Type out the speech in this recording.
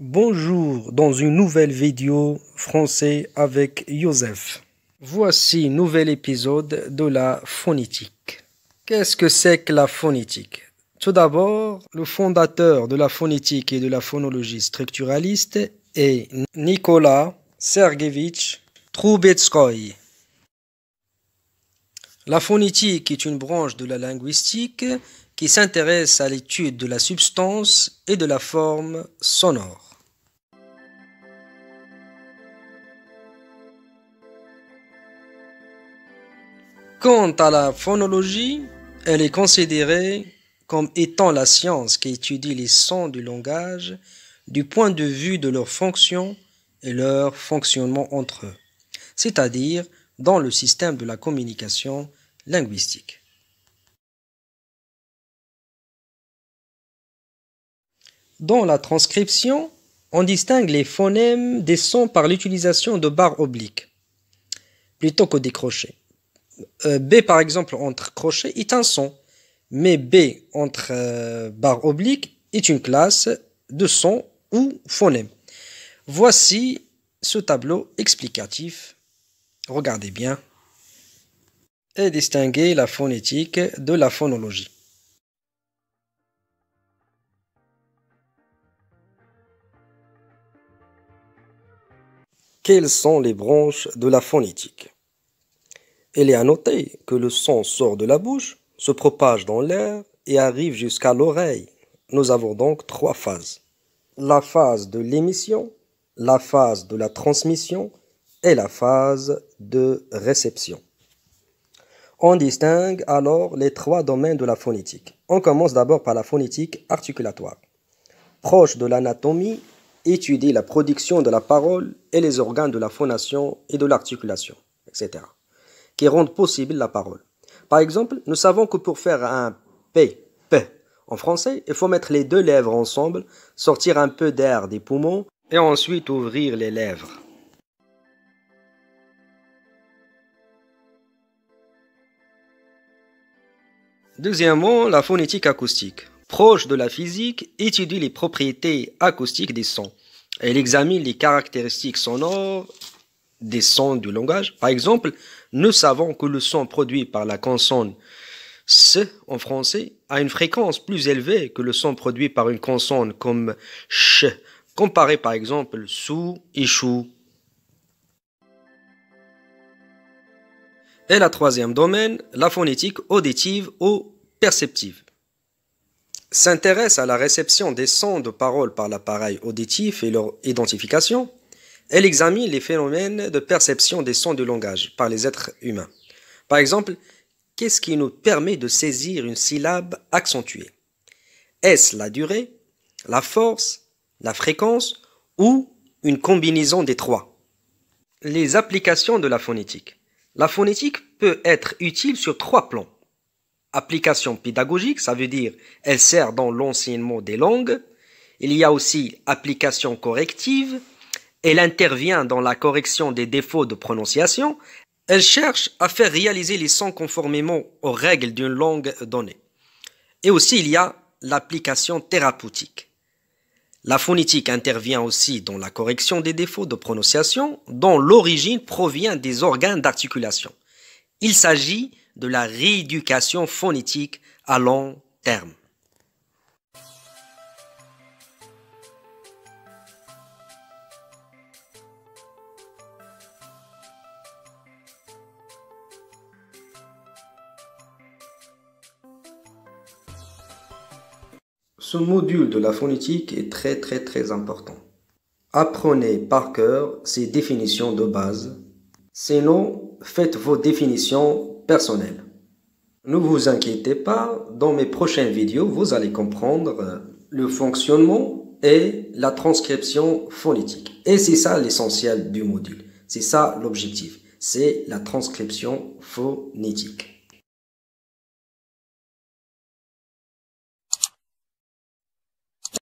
Bonjour dans une nouvelle vidéo français avec Youssef. Voici nouvel épisode de la phonétique. Qu'est-ce que c'est que la phonétique? Tout d'abord, le fondateur de la phonétique et de la phonologie structuraliste est Nicolas Sergeyevich Troubetskoy. La phonétique est une branche de la linguistique qui s'intéresse à l'étude de la substance et de la forme sonore. Quant à la phonologie, elle est considérée comme étant la science qui étudie les sons du langage du point de vue de leur fonction et leur fonctionnement entre eux, c'est-à-dire dans le système de la communication linguistique. Dans la transcription, on distingue les phonèmes des sons par l'utilisation de barres obliques plutôt que des crochets. B par exemple entre crochets est un son, mais B entre barres obliques est une classe de son ou phonème. Voici ce tableau explicatif. Regardez bien et distinguez la phonétique de la phonologie. Quelles sont les branches de la phonétique? Il est à noter que le son sort de la bouche, se propage dans l'air et arrive jusqu'à l'oreille. Nous avons donc trois phases. La phase de l'émission, la phase de la transmission et la phase de réception. On distingue alors les trois domaines de la phonétique. On commence d'abord par la phonétique articulatoire. Proche de l'anatomie, étudie la production de la parole et les organes de la phonation et de l'articulation, etc., qui rendent possible la parole. Par exemple, nous savons que pour faire un P en français, il faut mettre les deux lèvres ensemble, sortir un peu d'air des poumons et ensuite ouvrir les lèvres. Deuxièmement, la phonétique acoustique. Proche de la physique, étudie les propriétés acoustiques des sons. Elle examine les caractéristiques sonores des sons du langage. Par exemple, nous savons que le son produit par la consonne S en français a une fréquence plus élevée que le son produit par une consonne comme ch, comparé par exemple sou et chou. Et la troisième domaine, la phonétique auditive ou perceptive, s'intéresse à la réception des sons de parole par l'appareil auditif et leur identification. Elle examine les phénomènes de perception des sons du langage par les êtres humains. Par exemple, qu'est-ce qui nous permet de saisir une syllabe accentuée? Est-ce la durée, la force, la fréquence ou une combinaison des trois? Les applications de la phonétique. La phonétique peut être utile sur trois plans. Application pédagogique, ça veut dire elle sert dans l'enseignement des langues. Il y a aussi application corrective. Elle intervient dans la correction des défauts de prononciation. Elle cherche à faire réaliser les sons conformément aux règles d'une langue donnée. Et aussi, il y a l'application thérapeutique. La phonétique intervient aussi dans la correction des défauts de prononciation dont l'origine provient des organes d'articulation. Il s'agit de la rééducation phonétique à long terme. Ce module de la phonétique est très important. Apprenez par cœur ces définitions de base. Sinon, faites vos définitions personnelles. Ne vous inquiétez pas, dans mes prochaines vidéos, vous allez comprendre le fonctionnement et la transcription phonétique. Et c'est ça l'essentiel du module. C'est ça l'objectif. C'est la transcription phonétique.